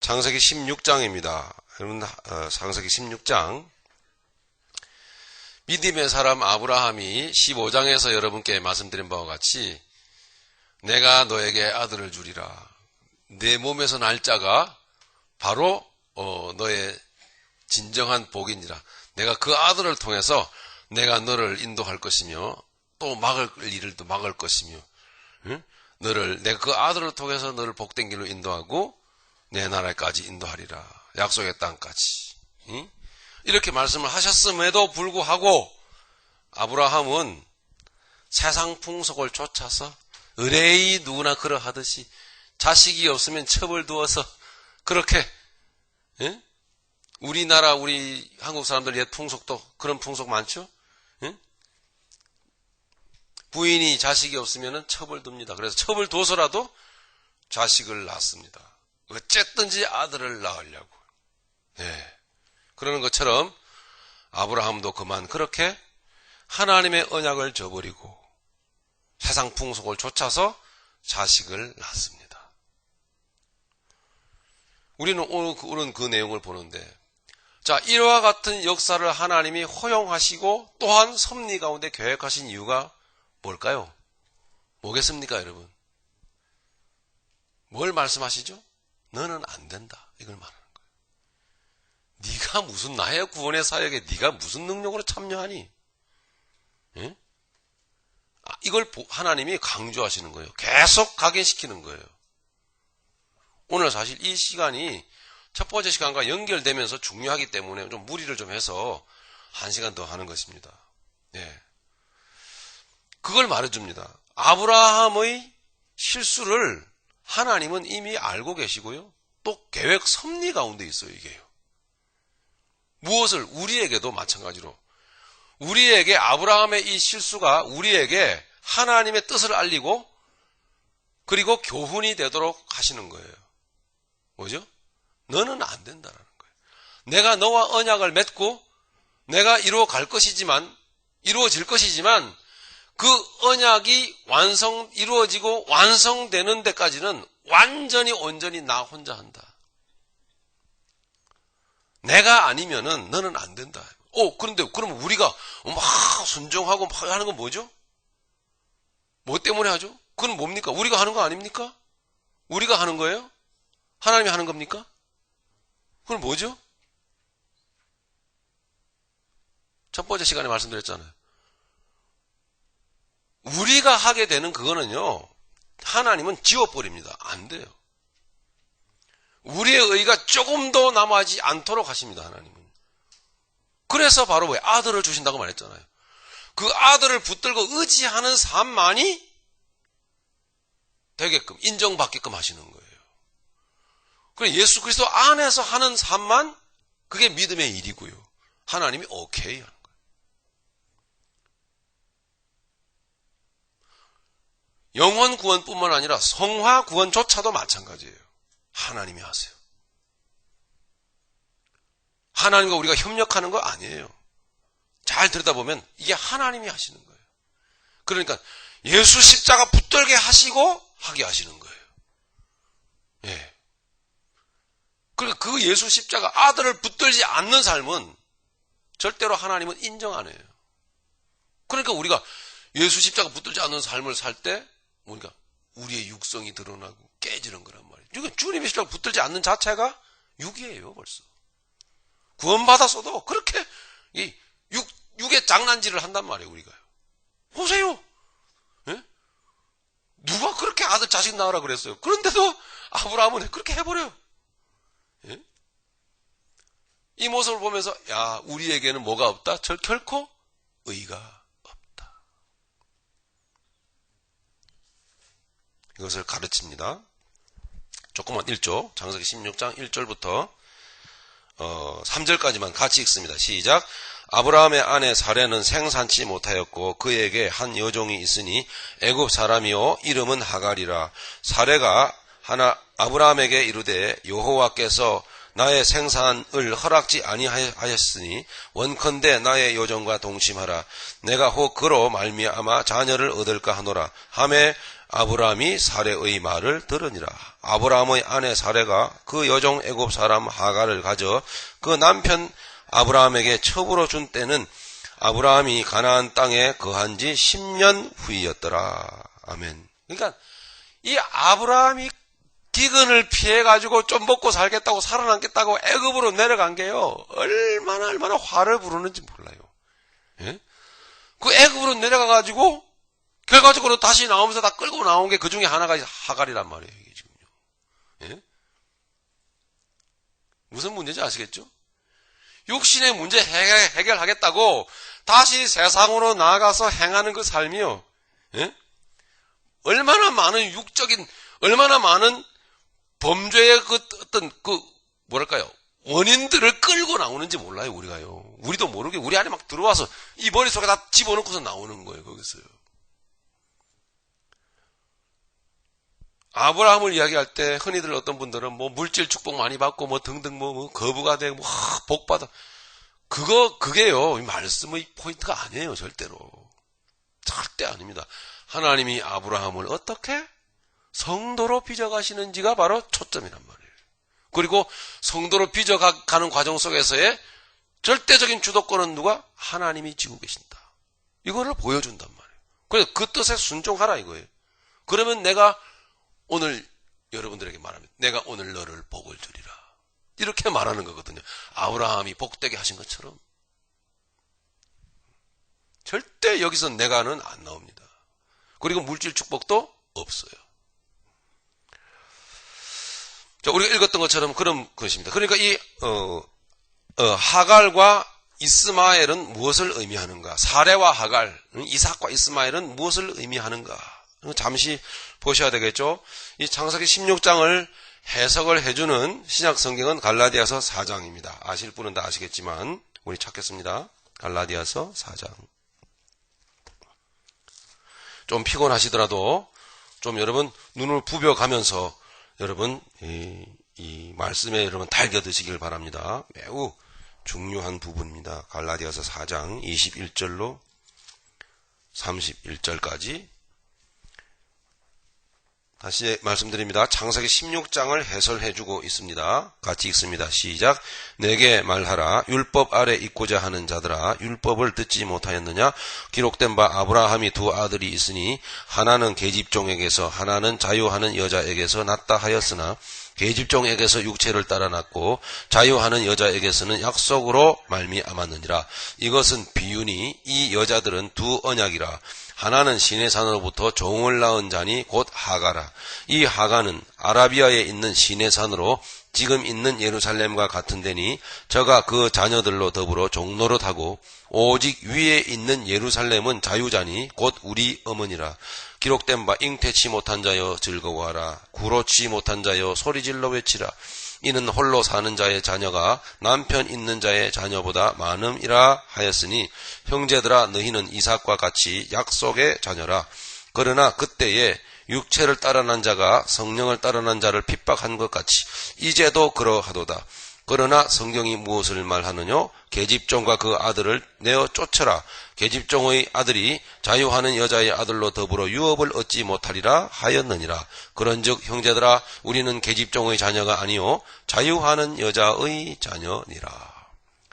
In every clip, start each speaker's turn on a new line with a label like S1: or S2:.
S1: 창세기 16장입니다. 여러분, 창세기 16장. 믿음의 사람 아브라함이 15장에서 여러분께 말씀드린 바와 같이 내가 너에게 아들을 주리라. 내 몸에서 날 자가 바로 너의 진정한 복이니라. 내가 그 아들을 통해서 내가 너를 인도할 것이며 또 막을 일을 또 막을 것이며, 응? 내가 그 아들을 통해서 너를 복된 길로 인도하고 내 나라까지 인도하리라. 약속의 땅까지. 응? 이렇게 말씀을 하셨음에도 불구하고 아브라함은 세상 풍속을 쫓아서 의뢰의 누구나 그러하듯이 자식이 없으면 첩을 두어서 그렇게, 응? 우리나라 우리 한국 사람들 옛 풍속도 그런 풍속 많죠? 응? 부인이 자식이 없으면 첩을 둡니다. 그래서 첩을 둬서라도 자식을 낳습니다. 어쨌든지 아들을 낳으려고. 네. 그러는 것처럼 아브라함도 그만 그렇게 하나님의 언약을 저버리고 세상 풍속을 쫓아서 자식을 낳습니다. 우리는 오늘 그 내용을 보는데, 자, 이와 같은 역사를 하나님이 허용하시고 또한 섭리 가운데 계획하신 이유가 뭘까요? 뭐겠습니까, 여러분? 뭘 말씀하시죠? 너는 안 된다. 이걸 말하는 거예요. 네가 무슨 나의 구원의 사역에 네가 무슨 능력으로 참여하니? 예? 이걸 하나님이 강조하시는 거예요. 계속 각인시키는 거예요. 오늘 사실 이 시간이 첫 번째 시간과 연결되면서 중요하기 때문에 좀 무리를 좀 해서 1시간 더 하는 것입니다. 예. 그걸 말해줍니다. 아브라함의 실수를 하나님은 이미 알고 계시고요. 또 계획 섭리 가운데 있어요, 이게요. 무엇을? 우리에게도 마찬가지로. 우리에게 아브라함의 이 실수가 우리에게 하나님의 뜻을 알리고 그리고 교훈이 되도록 하시는 거예요. 뭐죠? 너는 안 된다라는 거예요. 내가 너와 언약을 맺고 내가 이루어질 것이지만 그 언약이 이루어지고 완성되는 데까지는 완전히 온전히 나 혼자 한다. 내가 아니면은 너는 안 된다. 그런데 그럼 우리가 막 순종하고 막 하는 건 뭐죠? 뭐 때문에 하죠? 그건 뭡니까? 우리가 하는 거 아닙니까? 우리가 하는 거예요? 하나님이 하는 겁니까? 그건 뭐죠? 첫 번째 시간에 말씀드렸잖아요. 우리가 하게 되는 그거는요, 하나님은 지워버립니다. 안 돼요. 우리의 의가 조금도 남아지 않도록 하십니다, 하나님은. 그래서 바로 왜 아들을 주신다고 말했잖아요. 그 아들을 붙들고 의지하는 삶만이 되게끔, 인정받게끔 하시는 거예요. 그래, 예수 그리스도 안에서 하는 삶만 그게 믿음의 일이고요. 하나님이 오케이 하는 거예요. 영혼 구원뿐만 아니라 성화 구원조차도 마찬가지예요. 하나님이 하세요. 하나님과 우리가 협력하는 거 아니에요. 잘 들여다보면 이게 하나님이 하시는 거예요. 그러니까 예수 십자가 붙들게 하시고 하게 하시는 거예요. 예. 그러니까 그 예수 십자가 아들을 붙들지 않는 삶은 절대로 하나님은 인정 안 해요. 그러니까 우리가 예수 십자가 붙들지 않는 삶을 살 때 우리가 우리의 육성이 드러나고 깨지는 거란 말이에요. 그러니까 주님의 십자가 붙들지 않는 자체가 육이에요, 벌써. 구원받았어도 그렇게 육의 장난질을 한단 말이에요, 우리가요. 보세요. 예? 누가 그렇게 아들 자식 낳으라 그랬어요. 그런데도 아브라함은 그렇게 해버려요. 예? 이 모습을 보면서 야, 우리에게는 뭐가 없다? 결코 의가 없다. 이것을 가르칩니다. 조금만 읽죠. 창세기 16장 1절부터 3절까지만 같이 읽습니다. 시작. 아브라함의 아내 사레는 생산치 못하였고 그에게 한 여종이 있으니 애굽 사람이요 이름은 하갈이라. 사레가 아브라함에게 이르되 여호와께서 나의 생산을 허락지 아니하였으니 원컨대 나의 요정과 동침하라. 내가 혹 그로 말미암아 자녀를 얻을까 하노라. 하매 아브라함이 사레의 말을 들으니라. 아브라함의 아내 사레가 그 여종 애굽 사람 하갈을 가져 그 남편 아브라함에게 첩으로 준 때는 아브라함이 가나안 땅에 거한 지 10년 후이었더라. 아멘. 그러니까 이 아브라함이 기근을 피해가지고 좀 먹고 살겠다고 살아남겠다고 애굽으로 내려간 게요. 얼마나 화를 부르는지 몰라요. 예? 그 애굽으로 내려가가지고 결과적으로 다시 나오면서 다 끌고 나온 게 그 중에 하나가 하갈이란 말이에요. 이게 지금요. 예? 무슨 문제인지 아시겠죠? 육신의 문제 해결하겠다고 다시 세상으로 나아가서 행하는 그 삶이요. 예? 얼마나 많은 얼마나 많은 범죄의 뭐랄까요. 원인들을 끌고 나오는지 몰라요, 우리가요. 우리도 모르게 우리 안에 막 들어와서 이 머릿속에 다 집어넣고서 나오는 거예요, 거기서요. 아브라함을 이야기할 때 흔히들 어떤 분들은 뭐 물질 축복 많이 받고 뭐 등등 뭐 거부가 되고 복 받아. 그게요, 말씀의 포인트가 아니에요, 절대로. 절대 아닙니다. 하나님이 아브라함을 어떻게 성도로 빚어가시는지가 바로 초점이란 말이에요. 그리고 성도로 빚어가는 과정 속에서의 절대적인 주도권은 누가? 하나님이 지고 계신다. 이거를 보여준단 말이에요. 그래서 그 뜻에 순종하라 이거예요. 그러면 내가 오늘 여러분들에게 말합니다. 내가 오늘 너를 복을 주리라. 이렇게 말하는 거거든요. 아브라함이 복되게 하신 것처럼. 절대 여기서 내가는 안 나옵니다. 그리고 물질 축복도 없어요. 자, 우리가 읽었던 것처럼 그런 것입니다. 그러니까 하갈과 이스마엘은 무엇을 의미하는가? 사레와 하갈, 이삭과 이스마엘은 무엇을 의미하는가? 잠시 보셔야 되겠죠? 이 창세기 16장을 해석을 해주는 신약 성경은 갈라디아서 4장입니다. 아실 분은 다 아시겠지만 우리 찾겠습니다. 갈라디아서 4장. 좀 피곤하시더라도 좀 여러분 눈을 부벼가면서 여러분 이 말씀에 여러분 달겨 드시길 바랍니다. 매우 중요한 부분입니다. 갈라디아서 4장 21절로 31절까지 다시 말씀드립니다. 창세기 16장을 해설해주고 있습니다. 같이 읽습니다. 시작. 내게 말하라. 율법 아래 있고자 하는 자들아, 율법을 듣지 못하였느냐? 기록된 바 아브라함이 두 아들이 있으니 하나는 계집종에게서 하나는 자유하는 여자에게서 낳다 하였으나 계집종에게서 육체를 따라 낳고 자유하는 여자에게서는 약속으로 말미암았느니라. 이것은 비유니 이 여자들은 두 언약이라. 하나는 시내산으로부터 종을 낳은 자니 곧 하가라. 이 하가는 아라비아에 있는 시내산으로 지금 있는 예루살렘과 같은 데니 저가 그 자녀들로 더불어 종노릇하고 오직 위에 있는 예루살렘은 자유자니 곧 우리 어머니라. 기록된 바 잉태치 못한 자여 즐거워하라. 구로치 못한 자여 소리질러 외치라. 이는 홀로 사는 자의 자녀가 남편 있는 자의 자녀보다 많음이라 하였으니 형제들아 너희는 이삭과 같이 약속의 자녀라. 그러나 그때에 육체를 따라 난 자가 성령을 따라 난 자를 핍박한 것 같이 이제도 그러하도다. 그러나 성경이 무엇을 말하느냐? 계집종과 그 아들을 내어 쫓으라. 계집종의 아들이 자유하는 여자의 아들로 더불어 유업을 얻지 못하리라 하였느니라. 그런즉 형제들아 우리는 계집종의 자녀가 아니요 자유하는 여자의 자녀니라.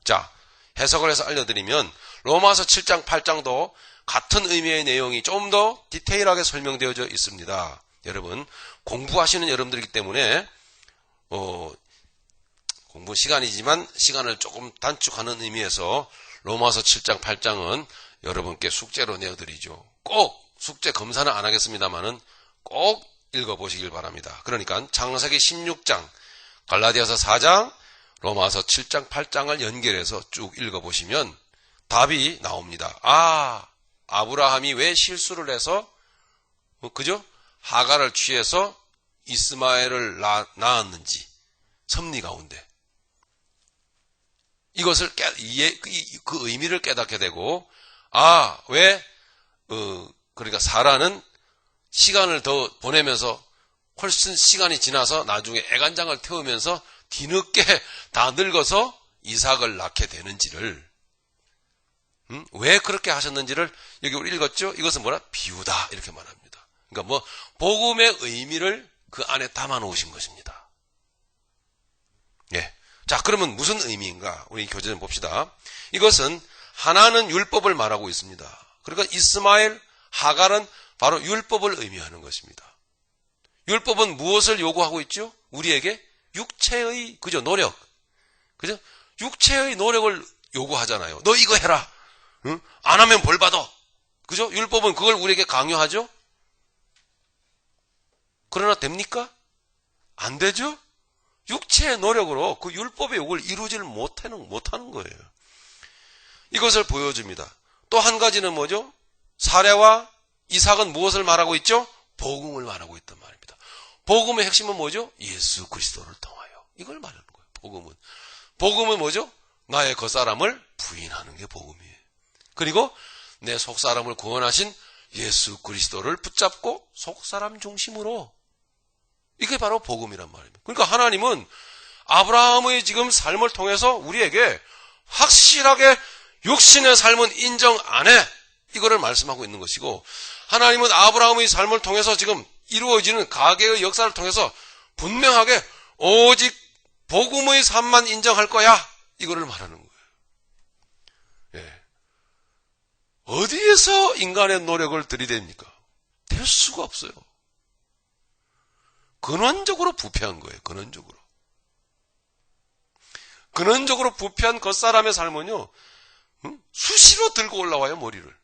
S1: 자, 해석을 해서 알려드리면 로마서 7장 8장도 같은 의미의 내용이 좀 더 디테일하게 설명되어져 있습니다. 여러분 공부하시는 여러분들이기 때문에 공부 시간이지만 시간을 조금 단축하는 의미에서 로마서 7장 8장은 여러분께 숙제로 내어드리죠. 꼭 숙제 검사는 안 하겠습니다만은 꼭 읽어보시길 바랍니다. 그러니까 창세기 16장, 갈라디아서 4장, 로마서 7장 8장을 연결해서 쭉 읽어보시면 답이 나옵니다. 아브라함이 왜 실수를 해서 그죠? 하갈을 취해서 이스마엘을 낳았는지 섭리 가운데 이것을 그 의미를 깨닫게 되고 그러니까 사라는 시간을 더 보내면서 훨씬 시간이 지나서 나중에 애간장을 태우면서 뒤늦게 다 늙어서 이삭을 낳게 되는지를, 왜 그렇게 하셨는지를 여기 우리 읽었죠? 이것은 뭐라? 비유다 이렇게 말합니다. 그러니까 뭐 복음의 의미를 그 안에 담아 놓으신 것입니다. 예. 자, 그러면 무슨 의미인가? 우리 교재 좀 봅시다. 이것은 하나는 율법을 말하고 있습니다. 그러니까 이스마엘, 하갈은 바로 율법을 의미하는 것입니다. 율법은 무엇을 요구하고 있죠? 우리에게 육체의, 그죠? 노력. 그죠? 육체의 노력을 요구하잖아요. 너 이거 해라. 응? 안 하면 벌 받아. 그죠? 율법은 그걸 우리에게 강요하죠? 그러나 됩니까? 안 되죠? 육체의 노력으로 그 율법의 요구를 이루지를 못하는 거예요. 이것을 보여줍니다. 또 한 가지는 뭐죠? 사례와 이삭은 무엇을 말하고 있죠? 복음을 말하고 있단 말입니다. 복음의 핵심은 뭐죠? 예수 그리스도를 통하여. 이걸 말하는 거예요. 복음은 뭐죠? 나의 겉사람을 부인하는 게 복음이에요. 그리고 내 속사람을 구원하신 예수 그리스도를 붙잡고 속사람 중심으로, 이게 바로 복음이란 말입니다. 그러니까 하나님은 아브라함의 지금 삶을 통해서 우리에게 확실하게 육신의 삶은 인정 안 해, 이거를 말씀하고 있는 것이고, 하나님은 아브라함의 삶을 통해서 지금 이루어지는 가계의 역사를 통해서 분명하게 오직 복음의 삶만 인정할 거야, 이거를 말하는 거예요. 예. 어디에서 인간의 노력을 들이댑니까? 될 수가 없어요. 근원적으로 부패한 거예요. 근원적으로 부패한 겉사람의 삶은요, 수시로 들고 올라와요, 머리를.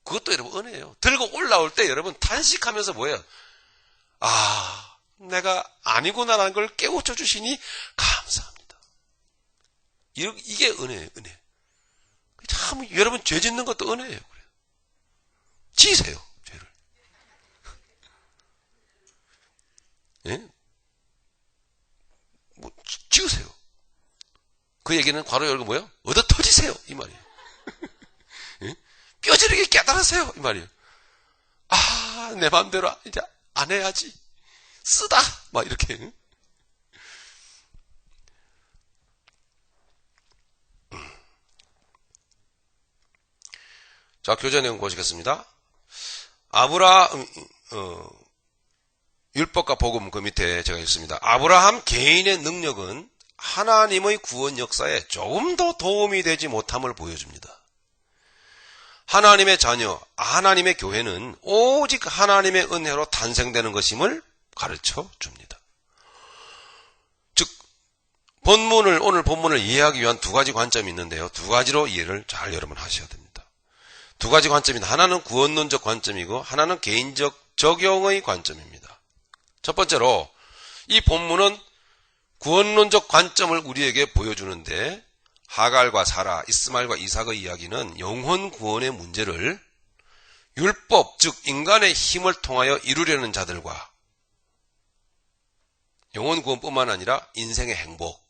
S1: 그것도 여러분 은혜예요. 들고 올라올 때 여러분 탄식하면서 뭐예요? 아, 내가 아니구나라는 걸 깨우쳐 주시니 감사합니다. 이게 은혜예요, 은혜. 참, 여러분 죄 짓는 것도 은혜예요. 지세요, 죄를. 예? 뭐, 지으세요. 그 얘기는 괄호 열고 뭐예요? 얻어 터지세요, 이 말이에요. 예? 뼈저리게 깨달으세요, 이 말이에요. 아, 내 마음대로 이제 안 해야지. 쓰다! 막 이렇게. 자, 교재 내용 보시겠습니다. 율법과 복음 그 밑에 제가 읽습니다. 아브라함 개인의 능력은 하나님의 구원 역사에 조금 더 도움이 되지 못함을 보여줍니다. 하나님의 자녀, 하나님의 교회는 오직 하나님의 은혜로 탄생되는 것임을 가르쳐 줍니다. 즉, 오늘 본문을 이해하기 위한 두 가지 관점이 있는데요. 두 가지로 이해를 잘 여러분 하셔야 됩니다. 두 가지 관점입니다. 하나는 구원론적 관점이고 하나는 개인적 적용의 관점입니다. 첫 번째로 이 본문은 구원론적 관점을 우리에게 보여주는데, 하갈과 사라, 이스마엘과 이삭의 이야기는 영혼 구원의 문제를 율법, 즉 인간의 힘을 통하여 이루려는 자들과, 영혼 구원뿐만 아니라 인생의 행복,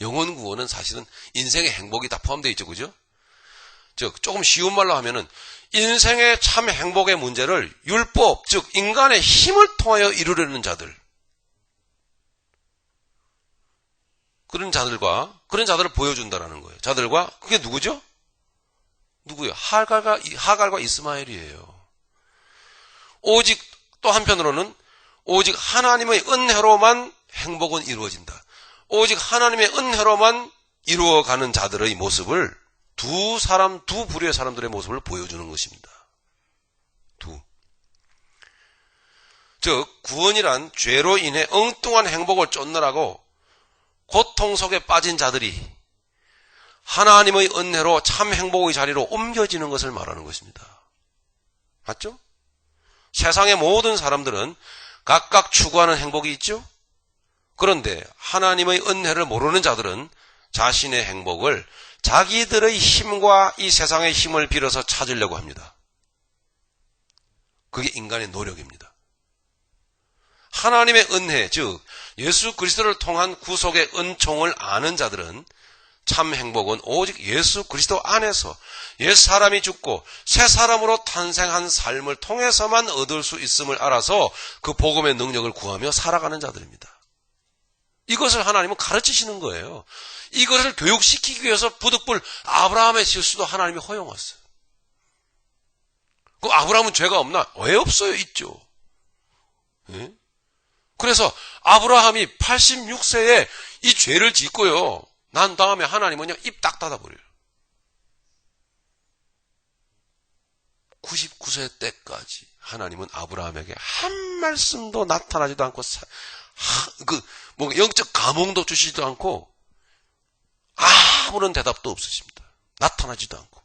S1: 영혼 구원은 사실은 인생의 행복이 다 포함되어 있죠, 그죠? 즉 조금 쉬운 말로 하면은 인생의 참 행복의 문제를 율법, 즉 인간의 힘을 통하여 이루려는 자들, 그런 자들을 보여준다라는 거예요. 자들과, 그게 누구죠? 누구요? 하갈과 이스마엘이에요. 오직, 또 한편으로는 오직 하나님의 은혜로만 행복은 이루어진다. 오직 하나님의 은혜로만 이루어가는 자들의 모습을 두 부류의 사람들의 모습을 보여주는 것입니다. 즉, 구원이란 죄로 인해 엉뚱한 행복을 쫓느라고 고통 속에 빠진 자들이 하나님의 은혜로 참 행복의 자리로 옮겨지는 것을 말하는 것입니다. 맞죠? 세상의 모든 사람들은 각각 추구하는 행복이 있죠? 그런데 하나님의 은혜를 모르는 자들은 자신의 행복을 자기들의 힘과 이 세상의 힘을 빌어서 찾으려고 합니다. 그게 인간의 노력입니다. 하나님의 은혜, 즉 예수 그리스도를 통한 구속의 은총을 아는 자들은 참 행복은 오직 예수 그리스도 안에서 옛 사람이 죽고 새 사람으로 탄생한 삶을 통해서만 얻을 수 있음을 알아서 그 복음의 능력을 구하며 살아가는 자들입니다. 이것을 하나님은 가르치시는 거예요. 이것을 교육시키기 위해서 부득불 아브라함의 실수도 하나님이 허용했어요. 그 아브라함은 죄가 없나? 왜 없어요? 있죠. 예? 그래서 아브라함이 86세에 이 죄를 짓고요. 난 다음에 하나님은요, 입 딱 닫아버려요. 99세 때까지 하나님은 아브라함에게 한 말씀도 나타나지도 않고, 영적 감흥도 주시지도 않고, 아무런 대답도 없으십니다. 나타나지도 않고.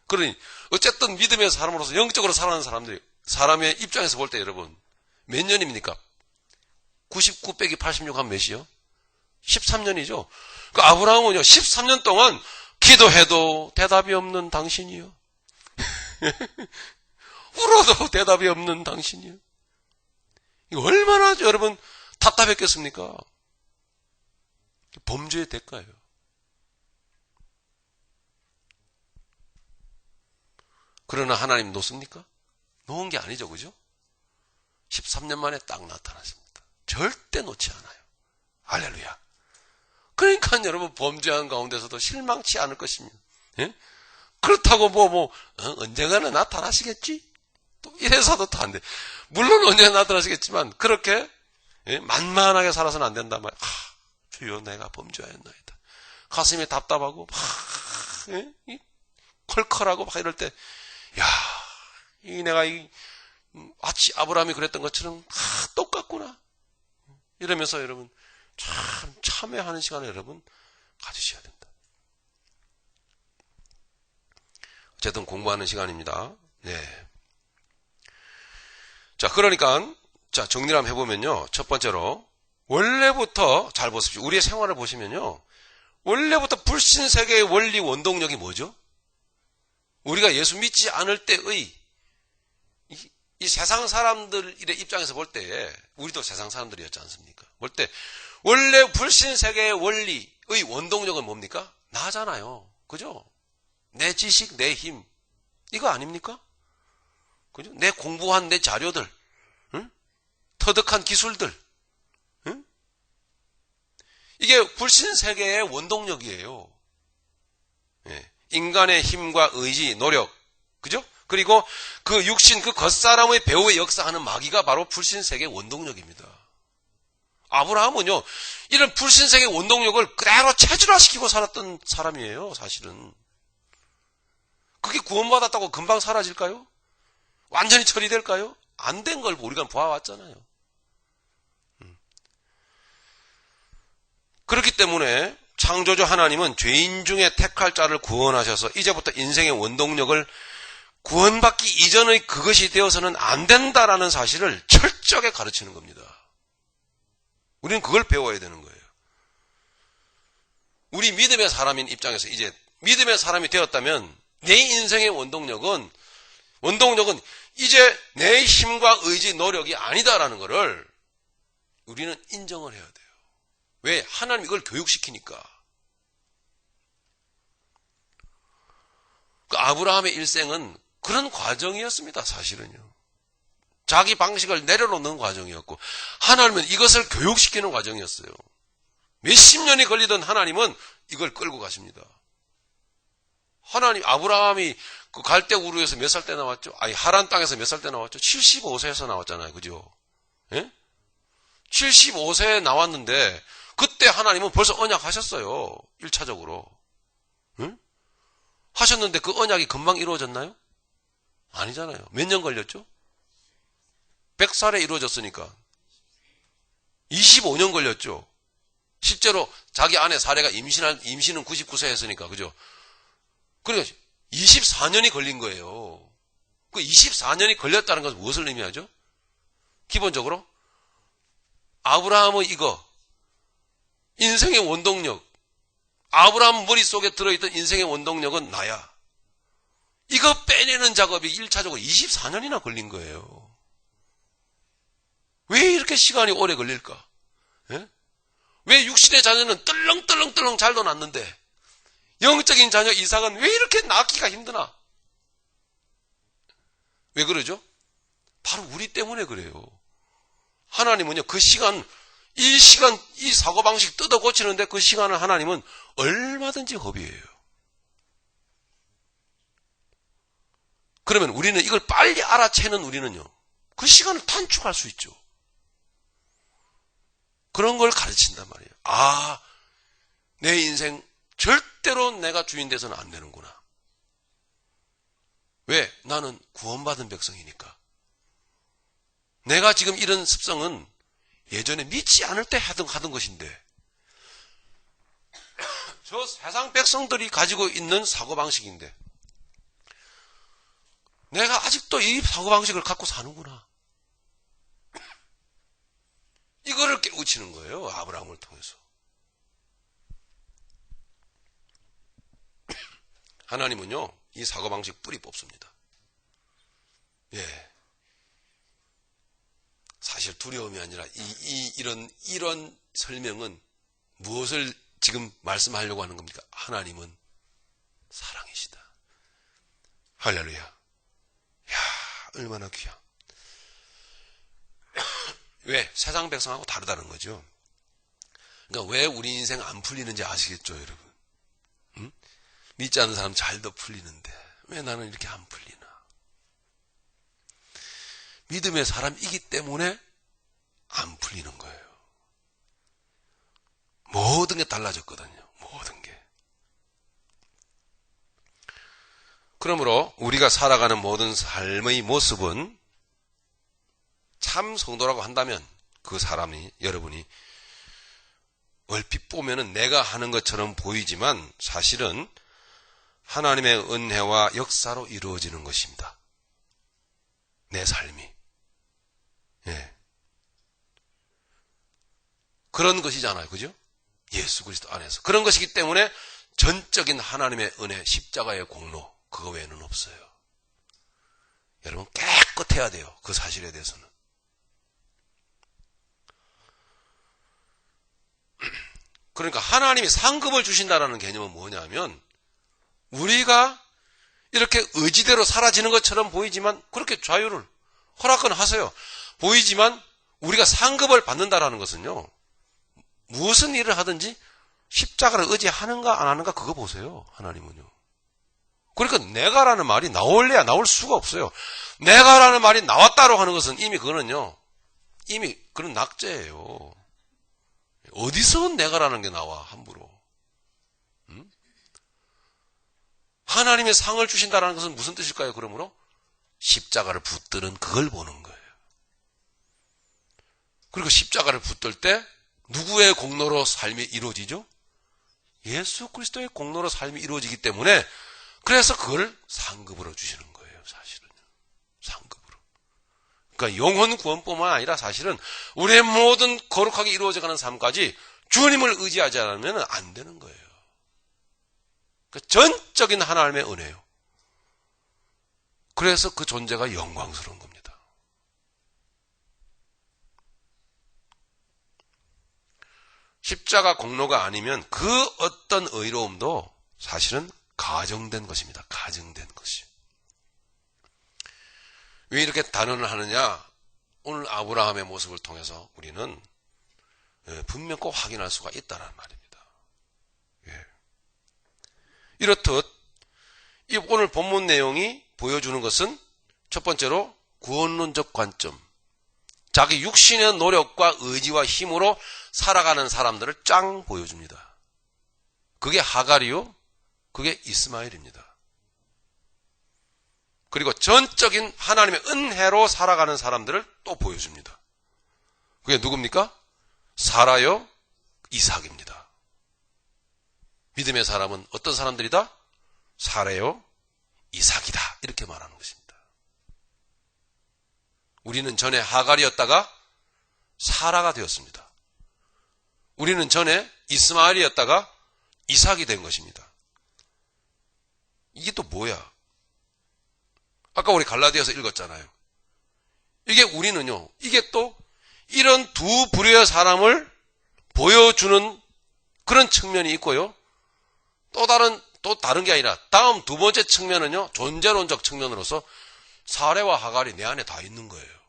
S1: 그러니, 어쨌든 믿음의 사람으로서 영적으로 살아가는 사람들이, 사람의 입장에서 볼 때 여러분, 몇 년입니까? 99 빼기 86 하면 몇이요? 13년이죠. 그 아브라함은요, 13년 동안 기도해도 대답이 없는 당신이요. 울어도 대답이 없는 당신이요. 이거 얼마나 여러분 답답했겠습니까? 범죄의 대가예요. 그러나 하나님 놓습니까? 놓은 게 아니죠, 그죠? 13년 만에 딱 나타났습니다. 절대 놓지 않아요. 할렐루야. 그러니까 여러분 범죄한 가운데서도 실망치 않을 것입니다. 예? 그렇다고 언젠가는 나타나시겠지? 또 이래서도 또 안 돼. 물론 언젠가 나타나시겠지만 그렇게 만만하게 살아서는 안 된단 말이야. 주여 내가 범죄하였나이다. 가슴이 답답하고 컬컬하고 막 이럴 때 내가 마치 아브라함이 그랬던 것처럼 똑같구나. 이러면서 여러분 참 참회하는 시간을 여러분 가지셔야 된다. 어쨌든 공부하는 시간입니다. 네. 자, 그러니까 정리를 한번 해보면요. 첫 번째로 원래부터 잘 보십시오. 우리의 생활을 보시면요. 원래부터 불신세계의 원리 원동력이 뭐죠? 우리가 예수 믿지 않을 때의 이 세상 사람들의 입장에서 볼 때, 우리도 세상 사람들이었지 않습니까? 볼 때, 원래 불신세계의 원리의 원동력은 뭡니까? 나잖아요. 그죠? 내 지식, 내 힘. 이거 아닙니까? 그죠? 내 공부한 내 자료들, 응? 터득한 기술들, 응? 이게 불신세계의 원동력이에요. 예. 인간의 힘과 의지, 노력, 그죠? 그리고 그 육신, 그 겉사람의 배후에 역사하는 마귀가 바로 불신세계의 원동력입니다. 아브라함은요, 이런 불신세계의 원동력을 그대로 체질화시키고 살았던 사람이에요, 사실은. 그게 구원받았다고 금방 사라질까요? 완전히 처리될까요? 안 된 걸 우리가 봐왔잖아요. 그렇기 때문에 창조주 하나님은 죄인 중에 택할 자를 구원하셔서 이제부터 인생의 원동력을 구원받기 이전의 그것이 되어서는 안 된다라는 사실을 철저하게 가르치는 겁니다. 우리는 그걸 배워야 되는 거예요. 우리 믿음의 사람인 입장에서 이제 믿음의 사람이 되었다면 내 인생의 원동력은 이제 내 힘과 의지, 노력이 아니다라는 것을 우리는 인정을 해야 돼요. 왜? 하나님 이걸 교육시키니까. 그 아브라함의 일생은 그런 과정이었습니다, 사실은요. 자기 방식을 내려놓는 과정이었고, 하나님은 이것을 교육시키는 과정이었어요. 몇십 년이 걸리던 하나님은 이걸 끌고 가십니다. 하나님, 아브라함이 그 갈대 우르에서 몇 살 때 나왔죠? 하란 땅에서 몇 살 때 나왔죠? 75세에서 나왔잖아요. 그죠? 예? 75세에 나왔는데, 그때 하나님은 벌써 언약하셨어요. 1차적으로. 응? 하셨는데 그 언약이 금방 이루어졌나요? 아니잖아요. 몇 년 걸렸죠? 100살에 이루어졌으니까 25년 걸렸죠. 실제로 자기 아내 사례가 임신은 99세 했으니까, 그죠? 그러니까 24년이 걸린 거예요. 그 24년이 걸렸다는 것은 무엇을 의미하죠? 기본적으로 아브라함의 이거 인생의 원동력, 아브라함 머릿속에 들어있던 인생의 원동력은 나야. 이거 빼내는 작업이 1차적으로 24년이나 걸린 거예요. 왜 이렇게 시간이 오래 걸릴까? 예? 왜 육신의 자녀는 떨렁떨렁 잘도 낳는데 영적인 자녀 이삭은 왜 이렇게 낳기가 힘드나? 왜 그러죠? 바로 우리 때문에 그래요. 하나님은요, 이 사고방식 뜯어 고치는데 그 시간을 하나님은 얼마든지 허비해요. 그러면 우리는 이걸 빨리 알아채는 우리는요, 그 시간을 단축할 수 있죠. 그런 걸 가르친단 말이에요. 아, 내 인생 절대로 내가 주인 돼서는 안 되는구나. 왜? 나는 구원받은 백성이니까. 내가 지금 이런 습성은 예전에 믿지 않을 때 하던 것인데, 저 세상 백성들이 가지고 있는 사고방식인데, 내가 아직도 이 사고방식을 갖고 사는구나. 이거를 깨우치는 거예요. 아브라함을 통해서. 하나님은요, 이 사고방식 뿌리 뽑습니다. 예. 사실 두려움이 아니라 이런 설명은 무엇을 지금 말씀하려고 하는 겁니까? 하나님은 사랑이시다. 할렐루야. 야, 얼마나 귀한. 왜? 세상 백성하고 다르다는 거죠. 그러니까 왜 우리 인생 안 풀리는지 아시겠죠, 여러분? 응? 믿지 않는 사람 잘도 풀리는데 왜 나는 이렇게 안 풀리나? 믿음의 사람이기 때문에 안 풀리는 거예요. 모든 게 달라졌거든요. 모든 게. 그러므로 우리가 살아가는 모든 삶의 모습은 참 성도라고 한다면 그 사람이, 여러분이 얼핏 보면은 내가 하는 것처럼 보이지만 사실은 하나님의 은혜와 역사로 이루어지는 것입니다. 내 삶이. 예. 그런 것이잖아요. 그죠? 예수 그리스도 안에서. 그런 것이기 때문에 전적인 하나님의 은혜, 십자가의 공로, 그거 외에는 없어요. 여러분 깨끗해야 돼요. 그 사실에 대해서는. 그러니까 하나님이 상급을 주신다라는 개념은 뭐냐면, 우리가 이렇게 의지대로 사라지는 것처럼 보이지만 그렇게 자유를 허락은 하세요. 보이지만 우리가 상급을 받는다라는 것은요, 무슨 일을 하든지 십자가를 의지하는가 안 하는가 그거 보세요. 하나님은요. 그러니까 내가라는 말이 나올래야 나올 수가 없어요. 내가라는 말이 나왔다고 하는 것은 이미 그거는요, 이미 그런 낙제예요. 어디서 내가라는 게 나와 함부로. 하나님의 상을 주신다는 것은 무슨 뜻일까요? 그러므로 십자가를 붙드는 그걸 보는 거예요. 그리고 십자가를 붙들 때 누구의 공로로 삶이 이루어지죠? 예수 그리스도의 공로로 삶이 이루어지기 때문에, 그래서 그걸 상급으로 주시는 거예요. 사실은 상급으로. 그러니까 영혼 구원뿐만 아니라 사실은 우리의 모든 거룩하게 이루어져가는 삶까지 주님을 의지하지 않으면 안 되는 거예요. 그러니까 전적인 하나님의 은혜예요. 그래서 그 존재가 영광스러운 겁니다. 십자가 공로가 아니면 그 어떤 의로움도 사실은 가정된 것입니다. 가정된 것이. 왜 이렇게 단언을 하느냐? 오늘 아브라함의 모습을 통해서 우리는 분명 꼭 확인할 수가 있다는 말입니다. 예. 이렇듯 이 오늘 본문 내용이 보여주는 것은 첫 번째로 구원론적 관점. 자기 육신의 노력과 의지와 힘으로 살아가는 사람들을 짱 보여줍니다. 그게 하갈이요, 그게 이스마엘입니다. 그리고 전적인 하나님의 은혜로 살아가는 사람들을 또 보여줍니다. 그게 누굽니까? 사라요, 이삭입니다. 믿음의 사람은 어떤 사람들이다? 사라요, 이삭이다. 이렇게 말하는 것입니다. 우리는 전에 하갈이었다가 사라가 되었습니다. 우리는 전에 이스마엘이었다가 이삭이 된 것입니다. 이게 또 뭐야? 아까 우리 갈라디아서 읽었잖아요. 이게 우리는요, 이게 또 이런 두 부류의 사람을 보여주는 그런 측면이 있고요. 또 다른 게 아니라 다음 두 번째 측면은요, 존재론적 측면으로서 사레와 하갈이 내 안에 다 있는 거예요.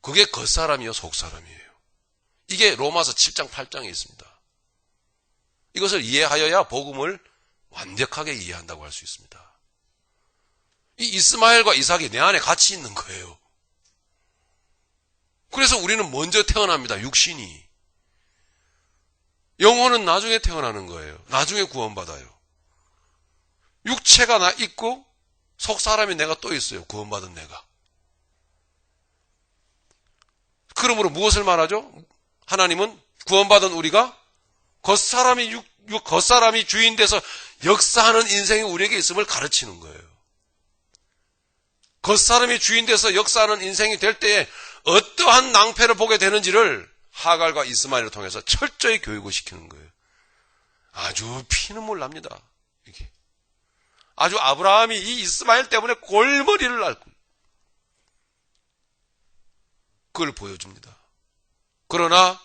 S1: 그게 겉사람이요, 속사람이에요. 이게 로마서 7장 8장에 있습니다. 이것을 이해하여야 복음을 완벽하게 이해한다고 할 수 있습니다. 이 이스마엘과 이삭이 내 안에 같이 있는 거예요. 그래서 우리는 먼저 태어납니다. 육신이. 영혼은 나중에 태어나는 거예요. 나중에 구원받아요. 육체가 나 있고 속사람이 내가 또 있어요. 구원받은 내가. 그러므로 무엇을 말하죠? 하나님은 구원받은 우리가 겉사람이 주인 돼서 역사하는 인생이 우리에게 있음을 가르치는 거예요. 겉사람이 주인 돼서 역사하는 인생이 될 때에 어떠한 낭패를 보게 되는지를 하갈과 이스마엘을 통해서 철저히 교육을 시키는 거예요. 아주 피눈물 납니다. 이게. 아주 아브라함이 이 이스마엘 때문에 골머리를 앓고 그걸 보여줍니다. 그러나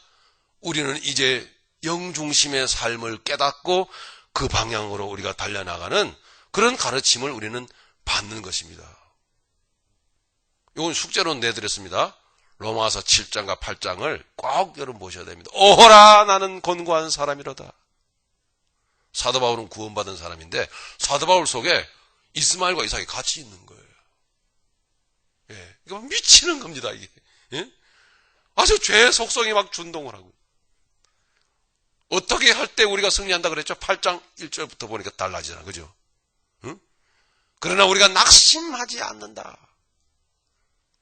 S1: 우리는 이제 영중심의 삶을 깨닫고 그 방향으로 우리가 달려나가는 그런 가르침을 우리는 받는 것입니다. 이건 숙제로 내드렸습니다. 로마서 7장과 8장을 꼭 여러분 보셔야 됩니다. 오호라 나는 곤고한 사람이로다. 사도 바울은 구원받은 사람인데 사도 바울 속에 이스마엘과 이삭이 같이 있는 거예요. 예, 이거 미치는 겁니다. 이게. 예? 아주 죄의 속성이 막 준동을 하고. 어떻게 할 때 우리가 승리한다 그랬죠? 8장 1절부터 보니까 달라지잖아. 그죠? 응? 그러나 우리가 낙심하지 않는다.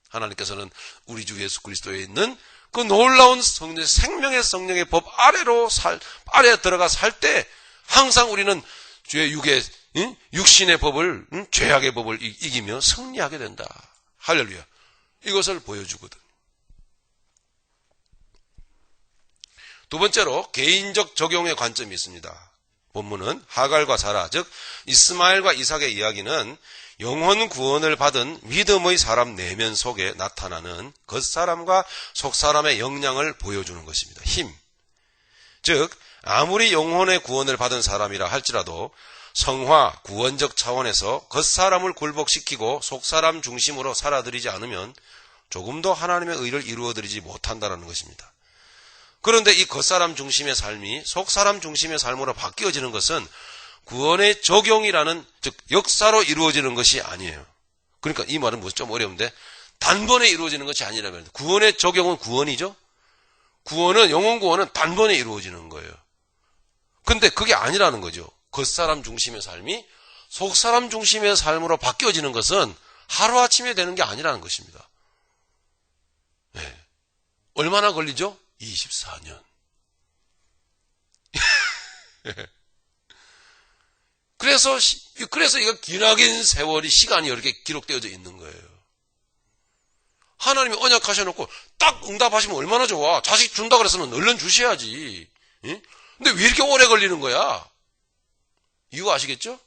S1: 하나님께서는 우리 주 예수 그리스도에 있는 그 놀라운 성령, 생명의 성령의 법 아래에 들어가 살 때 항상 우리는 주의 육신의 법을, 죄악의 법을 이기며 승리하게 된다. 할렐루야. 이것을 보여주거든. 두 번째로 개인적 적용의 관점이 있습니다. 본문은 하갈과 사라, 즉 이스마엘과 이삭의 이야기는 영혼 구원을 받은 믿음의 사람 내면 속에 나타나는 겉사람과 속사람의 역량을 보여주는 것입니다. 힘. 즉 아무리 영혼의 구원을 받은 사람이라 할지라도 성화, 구원적 차원에서 겉사람을 굴복시키고 속사람 중심으로 살아들이지 않으면 조금도 하나님의 의를 이루어드리지 못한다는 것입니다. 그런데 이 겉사람 중심의 삶이 속사람 중심의 삶으로 바뀌어지는 것은 구원의 적용이라는, 즉 역사로 이루어지는 것이 아니에요. 그러니까 이 말은 좀 어려운데 단번에 이루어지는 것이 아니라면 구원의 적용은 구원이죠. 구원은, 영혼 구원은 단번에 이루어지는 거예요. 근데 그게 아니라는 거죠. 겉사람 중심의 삶이 속사람 중심의 삶으로 바뀌어지는 것은 하루아침에 되는 게 아니라는 것입니다. 네. 얼마나 걸리죠? 24년. 그래서 이거 기나긴 세월이, 시간이 이렇게 기록되어져 있는 거예요. 하나님이 언약하셔놓고 딱 응답하시면 얼마나 좋아. 자식 준다 그랬으면 얼른 주셔야지. 응? 근데 왜 이렇게 오래 걸리는 거야? 이유 아시겠죠?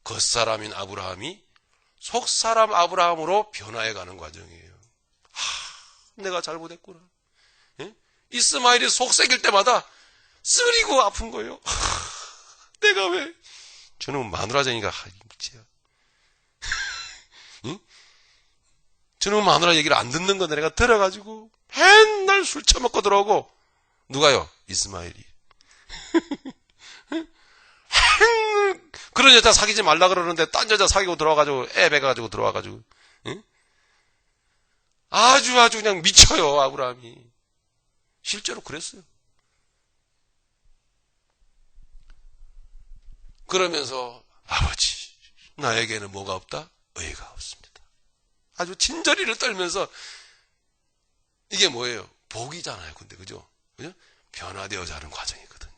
S1: 겉사람인 아브라함이 속사람 아브라함으로 변화해가는 과정이에요. 내가 잘못했구나. 응? 이스마엘이 속색일 때마다 쓰리고 아픈 거예요. 내가 왜? 저는 마누라쟁이가 묵지야. 응? 저는 마누라 얘기를 안 듣는 건데 내가 들어가지고 맨날 술 처먹고 들어오고. 누가요? 이스마엘이. 그런 여자 사귀지 말라 그러는데 딴 여자 사귀고 들어와가지고 애 배가지고 들어와가지고. 응? 아주 그냥 미쳐요, 아브라함이. 실제로 그랬어요. 그러면서 아버지, 나에게는 뭐가 없다? 의가 없습니다. 아주 진저리를 떨면서, 이게 뭐예요? 복이잖아요. 근데 그죠? 변화되어져 하는 과정이거든요.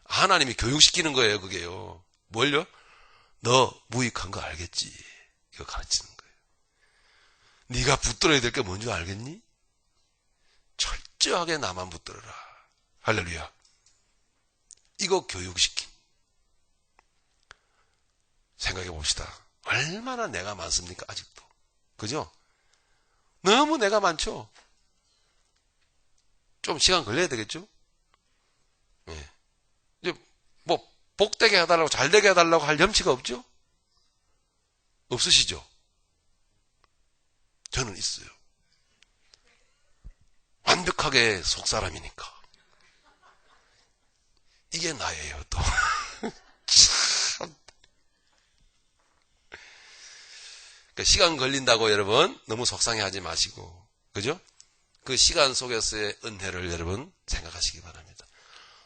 S1: 하나님이 교육시키는 거예요, 그게요. 뭘요? 너 무익한 거 알겠지? 이거 가르치는 거예요. 네가 붙들어야 될 게 뭔지 알겠니? 철저하게 나만 붙들어라. 할렐루야. 이거 교육시킨. 생각해 봅시다. 얼마나 내가 많습니까? 아직도. 그죠? 너무 내가 많죠? 좀 시간 걸려야 되겠죠? 네. 이제 뭐 복되게 해달라고, 잘되게 해달라고 할 염치가 없죠? 없으시죠? 저는 있어요. 완벽하게 속사람이니까. 이게 나예요, 또. 참. 그러니까 시간 걸린다고 여러분 너무 속상해하지 마시고, 그죠? 그 시간 속에서의 은혜를 여러분 생각하시기 바랍니다.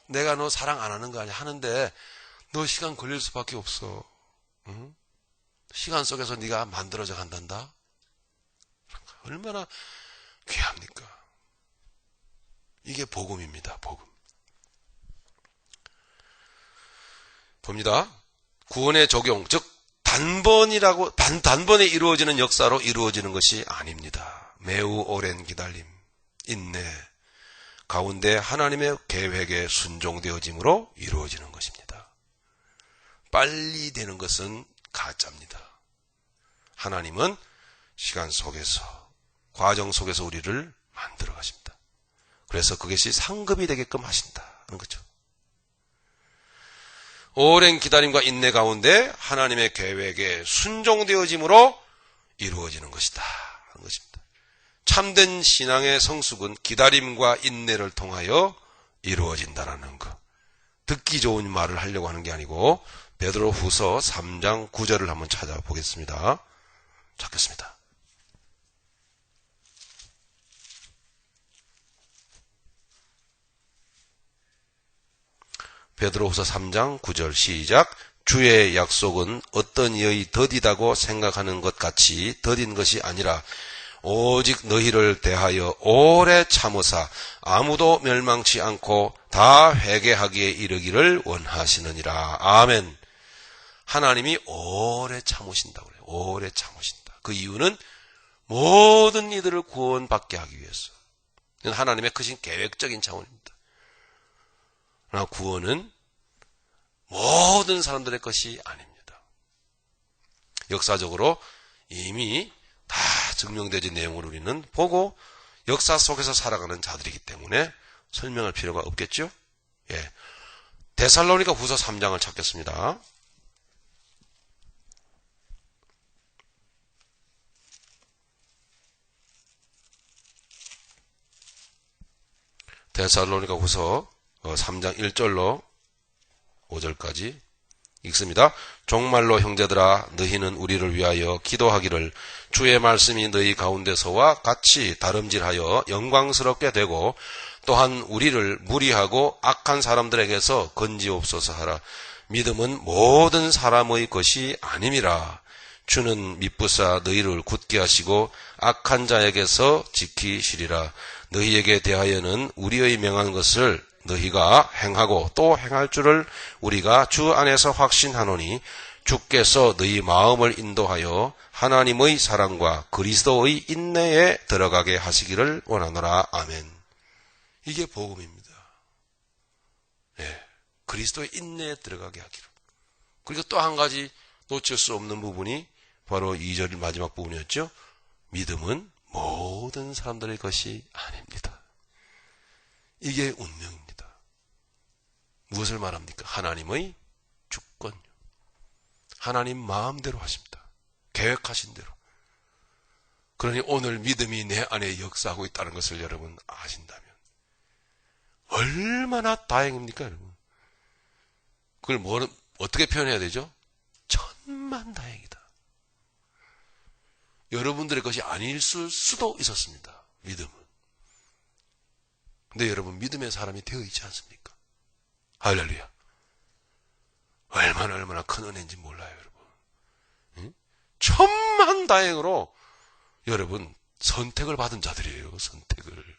S1: 내가 너 사랑 안 하는 거 아니야? 하는데 너 시간 걸릴 수밖에 없어. 응? 시간 속에서 네가 만들어져 간단다. 얼마나 귀합니까? 이게 복음입니다. 복음. 봅니다. 구원의 적용, 즉 단번에 이루어지는 역사로 이루어지는 것이 아닙니다. 매우 오랜 기다림, 인내 가운데 하나님의 계획에 순종되어짐으로 이루어지는 것입니다. 빨리 되는 것은 가짜입니다. 하나님은 시간 속에서, 과정 속에서 우리를 만들어 가십니다. 그래서 그것이 상급이 되게끔 하신다는 거죠. 오랜 기다림과 인내 가운데 하나님의 계획에 순종되어짐으로 이루어지는 것이다 하는 것입니다. 참된 신앙의 성숙은 기다림과 인내를 통하여 이루어진다라는 것. 듣기 좋은 말을 하려고 하는 게 아니고 베드로후서 3장 9절을 한번 찾아보겠습니다. 찾겠습니다. 베드로후서 3장 9절 시작. 주의 약속은 어떤 이의 더디다고 생각하는 것 같이 더딘 것이 아니라 오직 너희를 대하여 오래 참으사 아무도 멸망치 않고 다 회개하기에 이르기를 원하시느니라. 아멘. 하나님이 오래 참으신다고 그래요. 오래 참으신다. 그 이유는 모든 이들을 구원받게 하기 위해서. 이건 하나님의 크신 계획적인 차원입니다. 그러나 구원은 모든 사람들의 것이 아닙니다. 역사적으로 이미 다 증명되어진 내용을 우리는 보고 역사 속에서 살아가는 자들이기 때문에 설명할 필요가 없겠죠? 예. 데살로니가 후서 3장을 찾겠습니다. 데살로니가 후서 3장 1절로 5절까지 읽습니다. 정말로 형제들아 너희는 우리를 위하여 기도하기를 주의 말씀이 너희 가운데서와 같이 다름질하여 영광스럽게 되고 또한 우리를 무리하고 악한 사람들에게서 건지옵소서 하라. 믿음은 모든 사람의 것이 아님이라. 주는 미쁘사 너희를 굳게 하시고 악한 자에게서 지키시리라. 너희에게 대하여는 우리의 명한 것을 너희가 행하고 또 행할 줄을 우리가 주 안에서 확신하노니 주께서 너희 마음을 인도하여 하나님의 사랑과 그리스도의 인내에 들어가게 하시기를 원하노라. 아멘. 이게 복음입니다. 네, 그리스도의 인내에 들어가게 하기를. 그리고 또 한 가지 놓칠 수 없는 부분이 바로 2절 마지막 부분이었죠. 믿음은 모든 사람들의 것이 아닙니다. 이게 운명입니다. 무엇을 말합니까? 하나님의 주권. 하나님 마음대로 하십니다. 계획하신 대로. 그러니 오늘 믿음이 내 안에 역사하고 있다는 것을 여러분 아신다면 얼마나 다행입니까, 여러분? 그걸 어떻게 표현해야 되죠? 천만다행이다. 여러분들의 것이 아닐 수도 있었습니다. 믿음은. 근데 여러분 믿음의 사람이 되어 있지 않습니까? 할렐루야. 얼마나 큰 은혜인지 몰라요, 여러분. 응? 천만다행으로 여러분 선택을 받은 자들이에요. 선택을.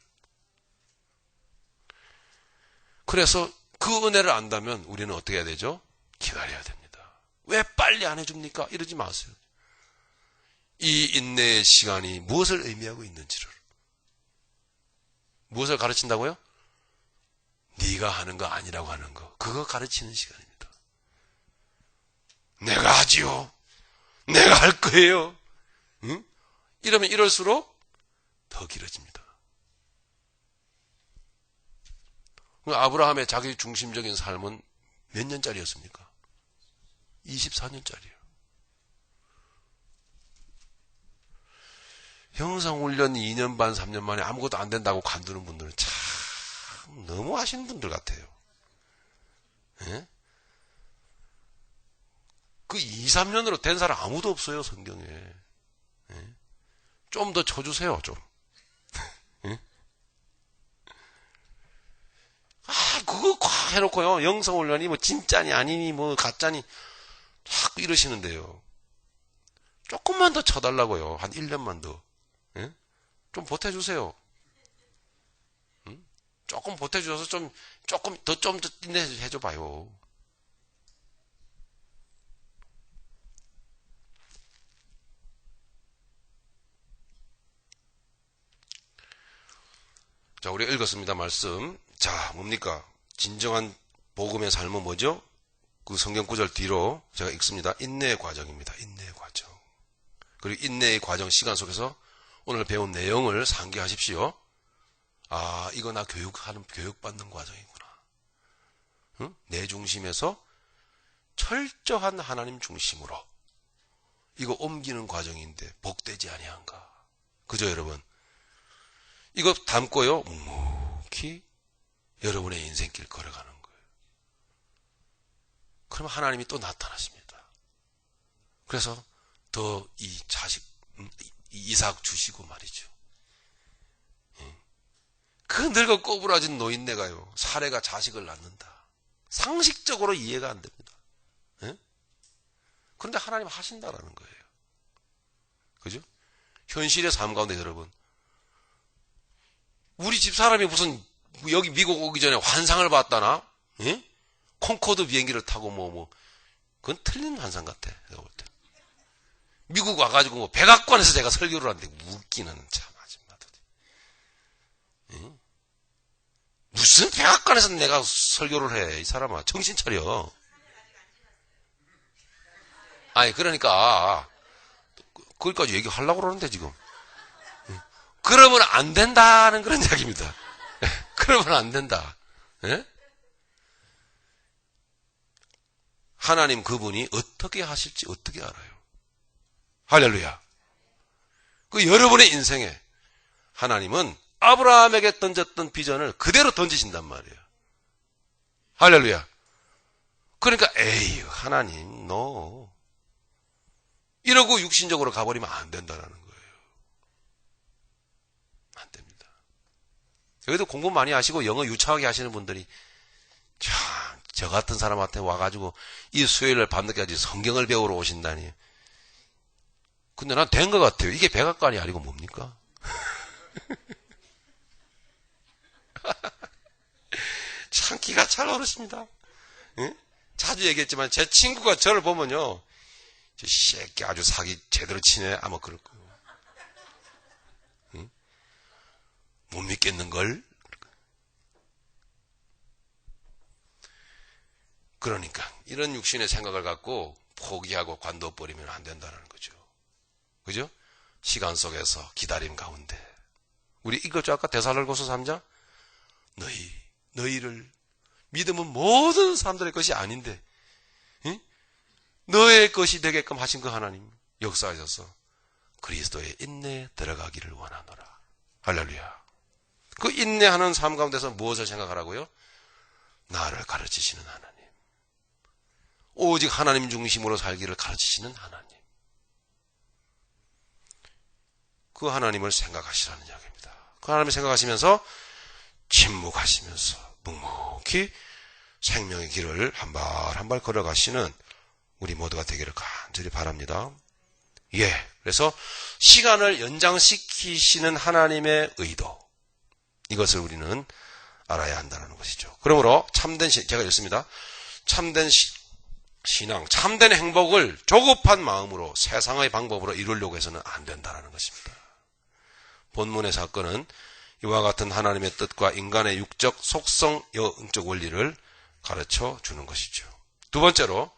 S1: 그래서 그 은혜를 안다면 우리는 어떻게 해야 되죠? 기다려야 됩니다. 왜 빨리 안 해줍니까? 이러지 마세요. 이 인내의 시간이 무엇을 의미하고 있는지를. 무엇을 가르친다고요? 네가 하는 거 아니라고 하는 거. 그거 가르치는 시간입니다. 내가 하지요. 내가 할 거예요. 응? 이러면 이럴수록 더 길어집니다. 아브라함의 자기 중심적인 삶은 몇 년짜리였습니까? 24년짜리예요. 형성훈련 2년 반, 3년 만에 아무것도 안 된다고 관두는 분들은 참 너무 하시는 분들 같아요. 예? 그 2, 3년으로 된 사람 아무도 없어요, 성경에. 예? 좀 더 쳐주세요, 좀. 예? 그거 quá 해놓고요. 영성훈련이 뭐 진짜니 아니니 뭐 가짜니 자꾸 이러시는데요. 조금만 더 쳐달라고요. 한 1년만 더. 예? 좀 보태주세요. 응? 조금 보태주셔서 조금 더 인내해줘 봐요. 자, 우리가 읽었습니다. 말씀. 자, 뭡니까? 진정한 복음의 삶은 뭐죠? 그 성경 구절 뒤로 제가 읽습니다. 인내의 과정입니다. 인내의 과정. 그리고 인내의 과정 시간 속에서 오늘 배운 내용을 상기하십시오. 아, 이거 나 교육받는 과정이구나. 응? 내 중심에서 철저한 하나님 중심으로 이거 옮기는 과정인데 복되지 아니한가. 그죠, 여러분? 이거 담고요, 묵묵히 여러분의 인생길 걸어가는 거예요. 그럼 하나님이 또 나타나십니다. 그래서 더 이 자식, 이삭 주시고 말이죠. 그 늙어 꼬부라진 노인네가요, 사례가 자식을 낳는다. 상식적으로 이해가 안 됩니다. 예? 그런데 하나님 하신다라는 거예요. 그죠? 현실의 삶 가운데 여러분, 우리 집 사람이 무슨 여기 미국 오기 전에 환상을 봤다나? 예? 콩코드 비행기를 타고 그건 틀린 환상 같아. 내가 볼 때. 미국 와가지고 백악관에서 제가 설교를 하는데 웃기는 참 아줌마 도대체. 예? 무슨 백악관에서 내가 설교를 해, 이 사람아. 정신 차려. 아니, 그러니까 거기까지 얘기하려고 그러는데 지금. 그러면 안 된다는 그런 이야기입니다. 그러면 안 된다. 예? 하나님 그분이 어떻게 하실지 어떻게 알아요? 할렐루야. 그 여러분의 인생에 하나님은 아브라함에게 던졌던 비전을 그대로 던지신단 말이에요. 할렐루야. 그러니까 에이 하나님 너 이러고 육신적으로 가버리면 안 된다라는 거예요. 안 됩니다. 여기도 공부 많이 하시고 영어 유창하게 하시는 분들이 참 저 같은 사람한테 와가지고 이 수요일날 밤늦게까지 성경을 배우러 오신다니. 근데 난 된 것 같아요. 이게 백악관이 아니고 뭡니까? 참 기가 잘 오르십니다. 응? 자주 얘기했지만 제 친구가 저를 보면요, 저 새끼 아주 사기 제대로 치네 아마 그럴 거예요. 응? 못 믿겠는걸? 그러니까 이런 육신의 생각을 갖고 포기하고 관둬버리면 안 된다는 거죠. 그죠? 시간 속에서 기다림 가운데 우리 이거죠. 아까 데살로니가서 3장 너희를 믿음은 모든 사람들의 것이 아닌데 응? 너의 것이 되게끔 하신 그 하나님 역사하셔서 그리스도의 인내에 들어가기를 원하노라. 할렐루야. 그 인내하는 삶 가운데서 무엇을 생각하라고요? 나를 가르치시는 하나님. 오직 하나님 중심으로 살기를 가르치시는 하나님. 그 하나님을 생각하시라는 이야기입니다. 그 하나님을 생각하시면서 침묵하시면서 묵묵히 생명의 길을 한 발 한 발 걸어가시는 우리 모두가 되기를 간절히 바랍니다. 예. 그래서 시간을 연장시키시는 하나님의 의도. 이것을 우리는 알아야 한다는 것이죠. 그러므로 제가 읽습니다. 참된 신앙, 참된 행복을 조급한 마음으로 세상의 방법으로 이루려고 해서는 안 된다는 것입니다. 본문의 사건은 이와 같은 하나님의 뜻과 인간의 육적 속성, 영적 원리를 가르쳐 주는 것이죠. 두 번째로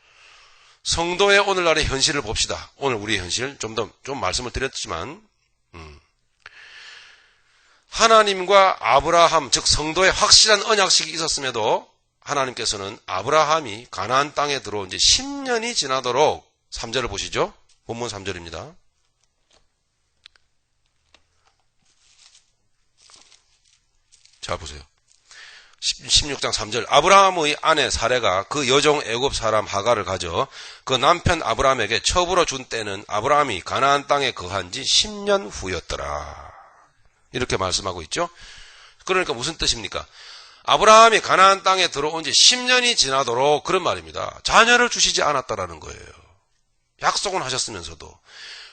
S1: 성도의 오늘날의 현실을 봅시다. 오늘 우리의 현실 좀 말씀을 드렸지만 하나님과 아브라함 즉 성도의 확실한 언약식이 있었음에도 하나님께서는 아브라함이 가나안 땅에 들어온 지 10년이 지나도록 3절을 보시죠. 본문 3절입니다. 잘 보세요. 16장 3절. 아브라함의 아내 사레가 그 여종 애굽 사람 하가를 가져 그 남편 아브라함에게 첩으로 준 때는 아브라함이 가나안 땅에 거한 지 10년 후였더라. 이렇게 말씀하고 있죠. 그러니까 무슨 뜻입니까? 아브라함이 가나안 땅에 들어온 지 10년이 지나도록 그런 말입니다. 자녀를 주시지 않았다라는 거예요. 약속은 하셨으면서도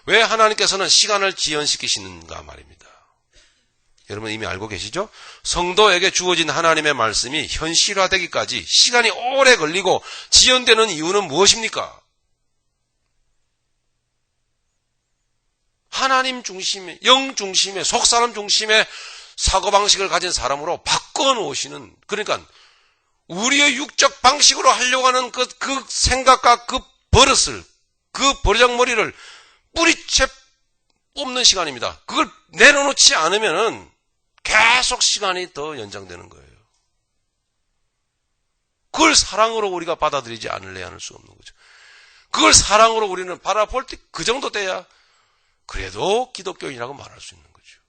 S1: 왜 하나님께서는 시간을 지연시키시는가 말입니다. 여러분 이미 알고 계시죠? 성도에게 주어진 하나님의 말씀이 현실화되기까지 시간이 오래 걸리고 지연되는 이유는 무엇입니까? 하나님 중심의, 영 중심의, 속사람 중심의 사고방식을 가진 사람으로 바꿔놓으시는, 그러니까 우리의 육적 방식으로 하려고 하는 그 생각과 그 버릇을, 그 버르장머리를 뿌리채 뽑는 시간입니다. 그걸 내려놓지 않으면은 계속 시간이 더 연장되는 거예요. 그걸 사랑으로 우리가 받아들이지 않을래 않을 수 없는 거죠. 그걸 사랑으로 우리는 바라볼 때 그 정도 돼야 그래도 기독교인이라고 말할 수 있는 거죠.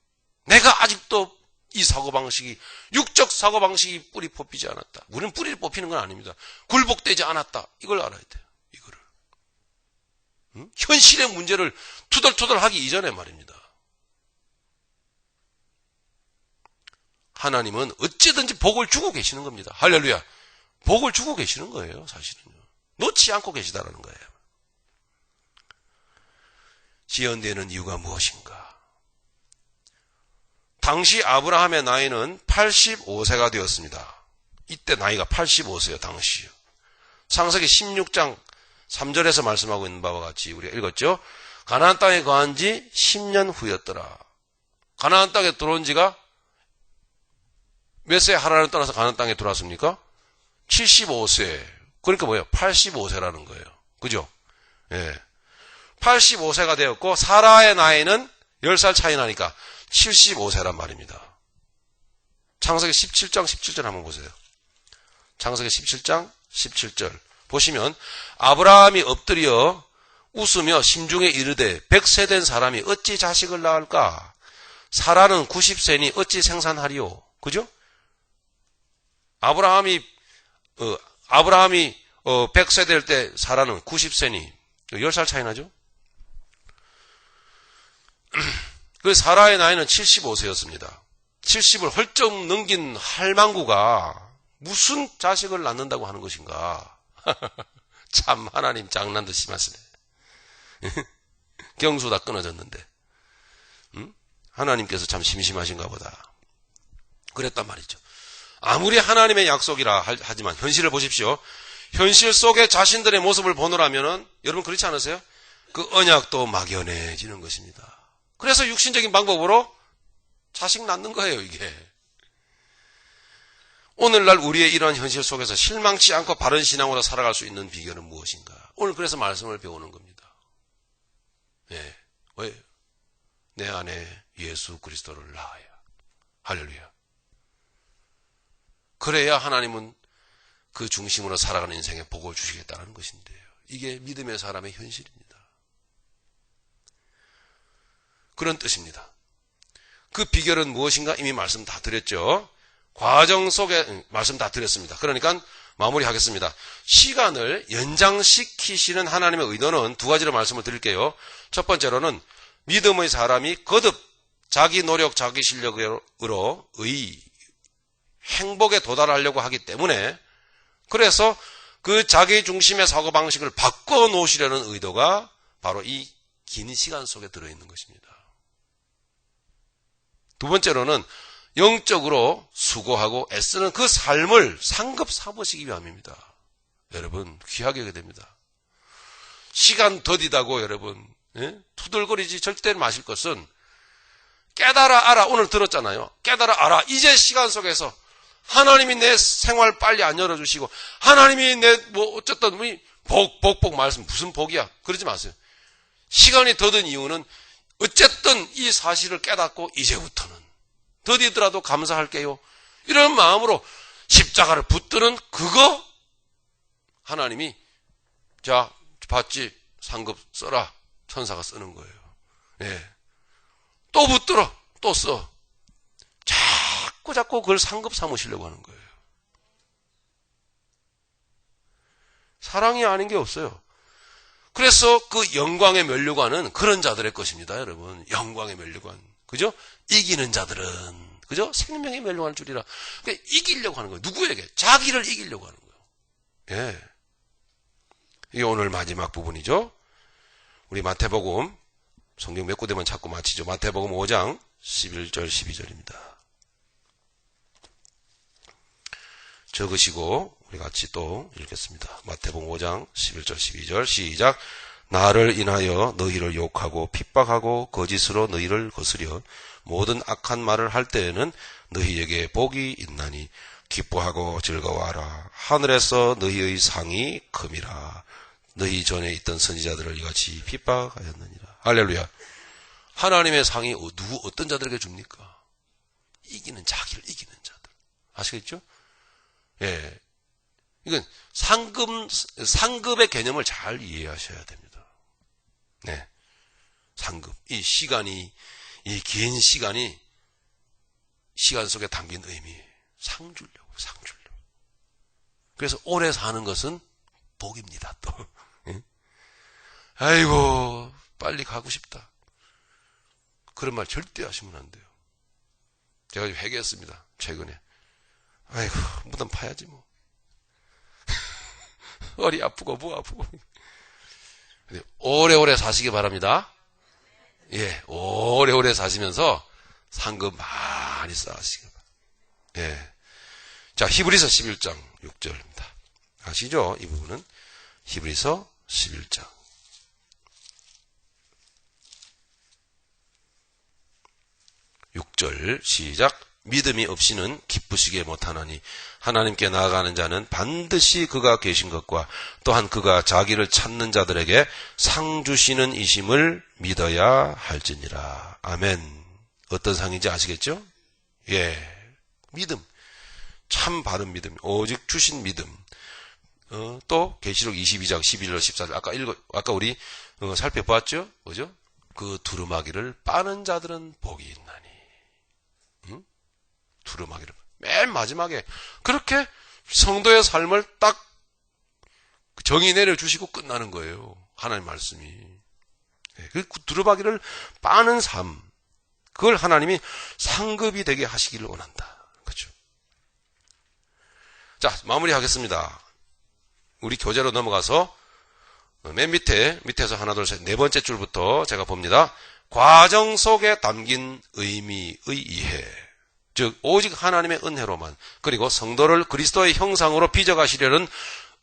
S1: 내가 아직도 이 사고방식이, 육적 사고방식이 뿌리 뽑히지 않았다. 우리는 뿌리를 뽑히는 건 아닙니다. 굴복되지 않았다. 이걸 알아야 돼요. 이거를. 현실의 문제를 투덜투덜하기 이전에 말입니다. 하나님은 어찌든지 복을 주고 계시는 겁니다. 할렐루야. 복을 주고 계시는 거예요, 사실은요. 놓지 않고 계시다라는 거예요. 지연되는 이유가 무엇인가? 당시 아브라함의 나이는 85세가 되었습니다. 이때 나이가 85세요, 당시요. 창세기 16장 3절에서 말씀하고 있는 바와 같이 우리가 읽었죠? 가나안 땅에 거한 지 10년 후였더라. 가나안 땅에 들어온 지가 몇 세 하란을 떠나서 가나안 땅에 들어왔습니까? 75세. 그러니까 뭐예요? 85세라는 거예요. 그죠? 예. 85세가 되었고 사라의 나이는 10살 차이 나니까 75세란 말입니다. 창세기 17장 17절 한번 보세요. 창세기 17장 17절 보시면 아브라함이 엎드려 웃으며 심중에 이르되 100세 된 사람이 어찌 자식을 낳을까? 사라는 90세니 어찌 생산하리요? 그죠? 아브라함이 100세 될 때 사라는 90세니 10살 차이 나죠? 그 사라의 나이는 75세였습니다. 70을 헐쩍 넘긴 할망구가 무슨 자식을 낳는다고 하는 것인가? 참 하나님 장난도 심하시네. 경수 다 끊어졌는데 하나님께서 참 심심하신가 보다. 그랬단 말이죠. 아무리 하나님의 약속이라 하지만 현실을 보십시오. 현실 속에 자신들의 모습을 보느라면은 여러분 그렇지 않으세요? 그 언약도 막연해지는 것입니다. 그래서 육신적인 방법으로 자식 낳는 거예요, 이게. 오늘날 우리의 이러한 현실 속에서 실망치 않고 바른 신앙으로 살아갈 수 있는 비결은 무엇인가? 오늘 그래서 말씀을 배우는 겁니다. 예. 왜? 내 안에 예수 그리스도를 낳아야. 할렐루야. 그래야 하나님은 그 중심으로 살아가는 인생에 복을 주시겠다는 것인데요. 이게 믿음의 사람의 현실입니다. 그런 뜻입니다. 그 비결은 무엇인가? 이미 말씀 다 드렸죠. 과정 속에 말씀 다 드렸습니다. 그러니까 마무리하겠습니다. 시간을 연장시키시는 하나님의 의도는 두 가지로 말씀을 드릴게요. 첫 번째로는 믿음의 사람이 거듭 자기 노력, 자기 실력으로 행복에 도달하려고 하기 때문에 그래서 그 자기 중심의 사고방식을 바꿔놓으시려는 의도가 바로 이 긴 시간 속에 들어있는 것입니다. 두 번째로는 영적으로 수고하고 애쓰는 그 삶을 상급사보시기 위함입니다. 여러분 귀하게 하게 됩니다. 시간 더디다고 여러분 투덜거리지 절대 마실 것은 깨달아 알아. 오늘 들었잖아요. 깨달아 알아. 이제 시간 속에서 하나님이 내 생활 빨리 안 열어주시고 하나님이 내 어쨌든 복 말씀 무슨 복이야. 그러지 마세요. 시간이 더딘 이유는 어쨌든 이 사실을 깨닫고 이제부터는 더디더라도 감사할게요. 이런 마음으로 십자가를 붙드는 그거 하나님이 자 봤지 상급 써라 천사가 쓰는 거예요. 예. 또 붙들어 또 써. 자꾸 자꾸 그걸 상급 삼으시려고 하는 거예요. 사랑이 아닌 게 없어요. 그래서 그 영광의 면류관은 그런 자들의 것입니다, 여러분. 영광의 면류관. 그죠? 이기는 자들은, 그죠? 생명의 면류관을 주리라. 그러니까 이기려고 하는 거예요. 누구에게? 자기를 이기려고 하는 거예요. 예. 이게 오늘 마지막 부분이죠. 우리 마태복음, 성경 몇 구대만 찾고 마치죠. 마태복음 5장 11절 12절입니다. 적으시고 우리 같이 또 읽겠습니다. 마태복음 5장 11절 12절 시작. 나를 인하여 너희를 욕하고 핍박하고 거짓으로 너희를 거스려 모든 악한 말을 할 때에는 너희에게 복이 있나니 기뻐하고 즐거워하라. 하늘에서 너희의 상이 큼이라. 너희 전에 있던 선지자들을 이같이 핍박하였느니라. 할렐루야. 하나님의 상이 어떤 자들에게 줍니까? 이기는, 자기를 이기는 자들. 아시겠죠? 예. 이건 상급의 개념을 잘 이해하셔야 됩니다. 네. 상급. 이 시간이, 이 긴 시간이 시간 속에 담긴 의미. 상 주려고. 그래서 오래 사는 것은 복입니다, 또. 예? 아이고, 빨리 가고 싶다. 그런 말 절대 하시면 안 돼요. 제가 회개했습니다, 최근에. 아이고, 무덤 파야지, 뭐. 허리 아프고, 뭐 아프고. 근데 오래오래 사시기 바랍니다. 예, 오래오래 사시면서 상급 많이 쌓으시기 바랍니다. 예. 자, 히브리서 11장 6절입니다. 아시죠? 이 부분은 히브리서 11장. 6절 시작. 믿음이 없이는 기쁘시게 못하나니 하나님께 나아가는 자는 반드시 그가 계신 것과 또한 그가 자기를 찾는 자들에게 상 주시는 이심을 믿어야 할지니라. 아멘. 어떤 상인지 아시겠죠? 예, 믿음. 참 바른 믿음. 오직 주신 믿음. 또 계시록 22장 11절 14절 아까 우리 살펴보았죠? 뭐죠? 그 두루마기를 빠는 자들은 복이 있나니. 응? 두루마기를 맨 마지막에 그렇게 성도의 삶을 딱 정의 내려주시고 끝나는 거예요. 하나님 말씀이. 그 두루마기를 빠는 삶, 그걸 하나님이 상급이 되게 하시기를 원한다. 그렇죠? 자, 마무리하겠습니다. 우리 교재로 넘어가서 맨 밑에서 하나 둘 셋 네 번째 줄부터 제가 봅니다. 과정 속에 담긴 의미의 이해, 즉 오직 하나님의 은혜로만, 그리고 성도를 그리스도의 형상으로 빚어가시려는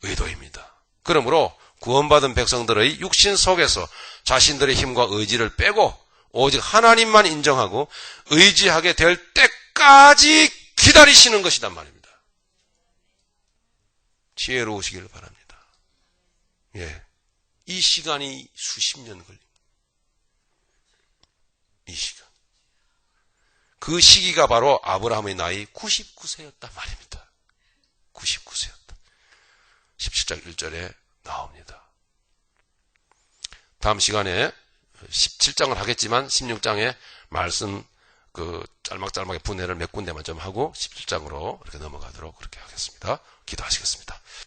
S1: 의도입니다. 그러므로 구원받은 백성들의 육신 속에서 자신들의 힘과 의지를 빼고 오직 하나님만 인정하고 의지하게 될 때까지 기다리시는 것이란 말입니다. 지혜로우시기를 바랍니다. 예. 이 시간이 수십 년 걸립니다. 이 시간. 그 시기가 바로 아브라함의 나이 99세였단 말입니다. 99세였다. 17장 1절에 나옵니다. 다음 시간에 17장을 하겠지만 16장에 말씀 짤막짤막의 분해를 몇 군데만 좀 하고 17장으로 이렇게 넘어가도록 그렇게 하겠습니다. 기도하시겠습니다.